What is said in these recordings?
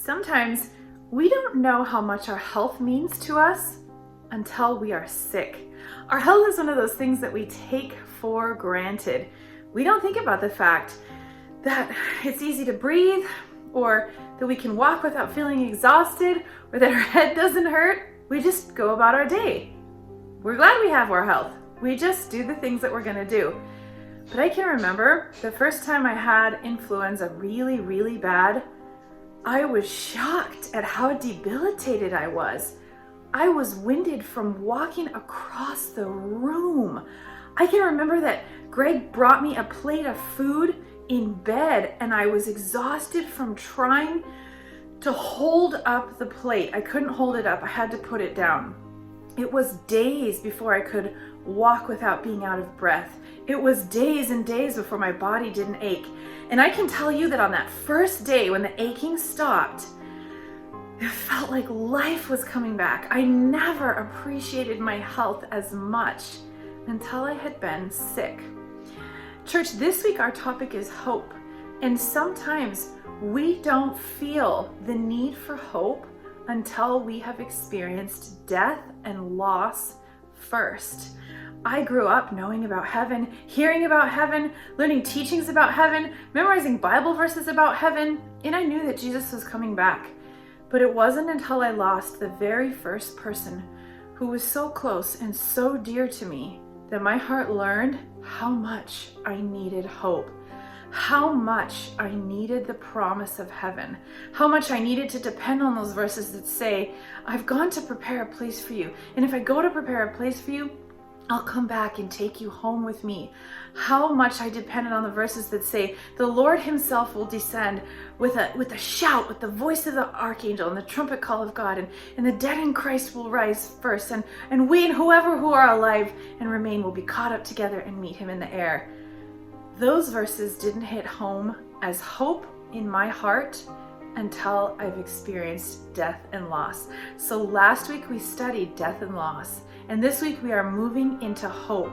Sometimes we don't know how much our health means to us until we are sick. Our health is one of those things that we take for granted. We don't think about the fact that it's easy to breathe, or that we can walk without feeling exhausted, or that our head doesn't hurt. We just go about our day. We're glad we have our health. We just do the things that we're gonna do. But I can remember the first time I had influenza really, really bad, I was shocked at how debilitated I was. I was winded from walking across the room. I can remember that Greg brought me a plate of food in bed, and I was exhausted from trying to hold up the plate. I couldn't hold it up. I had to put it down. It was days before I could walk without being out of breath. It was days and days before my body didn't ache. And I can tell you that on that first day when the aching stopped, it felt like life was coming back. I never appreciated my health as much until I had been sick. Church, this week our topic is hope. And sometimes we don't feel the need for hope until we have experienced death and loss first. I grew up knowing about heaven, hearing about heaven, learning teachings about heaven, memorizing Bible verses about heaven, and I knew that Jesus was coming back. But it wasn't until I lost the very first person who was so close and so dear to me that my heart learned how much I needed hope, how much I needed the promise of heaven, how much I needed to depend on those verses that say, I've gone to prepare a place for you, and if I go to prepare a place for you, I'll come back and take you home with me. How much I depended on the verses that say, the Lord himself will descend with a shout, with the voice of the archangel and the trumpet call of God, and the dead in Christ will rise first, and we and whoever who are alive and remain will be caught up together and meet him in the air. Those verses didn't hit home as hope in my heart until I've experienced death and loss. So last week we studied death and loss, and this week we are moving into hope.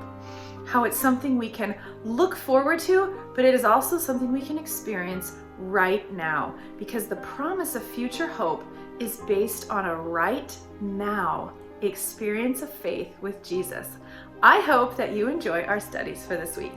How it's something we can look forward to, but it is also something we can experience right now, because the promise of future hope is based on a right now experience of faith with Jesus. I hope that you enjoy our studies for this week.